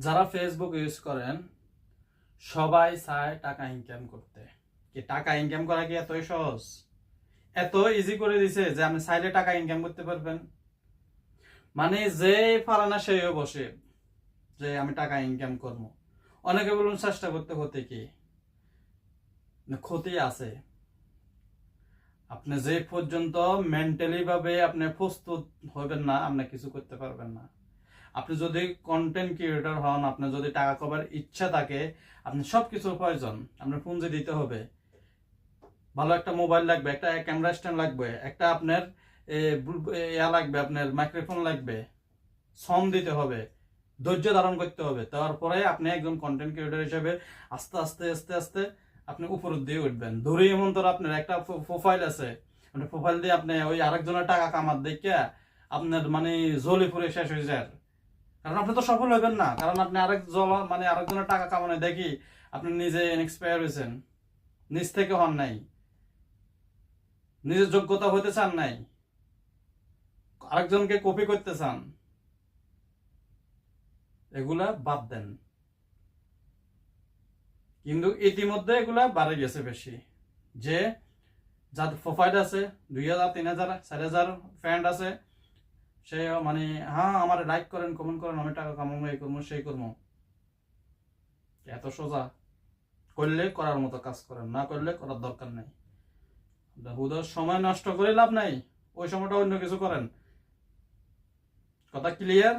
যারা Facebook use করেন সবাই চায় টাকা ইনকাম করতে। কি টাকা ইনকাম করা কি এতই সহজ? এত ইজি করে দিছে যে আপনি চাইলে টাকা ইনকাম করতে পারবেন। মানে যে পারে না সেও বসে যে আমি টাকা ইনকাম করবো। অনেকে বলুন চেষ্টা করতে হতে কি ক্ষতি আছে। আপনি যে পর্যন্ত মেন্টালি ভাবে আপনি প্রস্তুত হবেন না, আপনি কিছু করতে পারবেন না। আপনি যদি কন্টেন্ট ক্রিয়েটর হন, আপনি যদি টাকা কামাবার ইচ্ছা থাকে, আপনি সবকিছুর প্রয়োজন। আপনার পুঁজি দিতে হবে, ভালো একটা মোবাইল লাগবে, একটা ক্যামেরা স্ট্যান্ড লাগবে, একটা আপনার লাগবে, আপনার মাইক্রোফোন লাগবে, শ্রম দিতে হবে, ধৈর্য ধারণ করতে হবে। তারপরে আপনি একজন কন্টেন্ট ক্রিয়েটর হিসেবে আস্তে আস্তে আস্তে আস্তে আপনি উপর দিয়ে উঠবেন। ধরে এমন ধর আপনার একটা প্রোফাইল আছে, মানে প্রোফাইল দিয়ে আপনি ওই আরেকজনের টাকা কামার দেখে আপনার মানে জ্বলে পুড়ে শেষ হয়ে যায়। কারণ আপনি তো সফল হবেন না, কারণ আপনি আরেকজনের টাকা কামানো দেখি আপনি নিজে ইনস্পায়ার হয়েছেন, নিজ থেকে হন নাই, নিজের যোগ্যতা হতে চান নাই, আরেকজনকে কপি করতে চান। এগুলা বাদ দেন। কিন্তু ইতিমধ্যে এগুলা বাড়ে গেছে বেশি। যে যাদের প্রোফাইল আছে 2000, 3000, 4000 ফ্রেন্ড আছে, সে মানে হ্যাঁ আমার লাইক করেন, কমেন্ট করেন, আমি টাকা কামাবো, এই করবো সেই করবো। এত সোজা? করলে করার মতো কাজ করেন, না করলে করার দরকার নেই। হুদার সময় নষ্ট করে লাভ নাই, ওই সময়টা অন্য কিছু করেন। কথা ক্লিয়ার?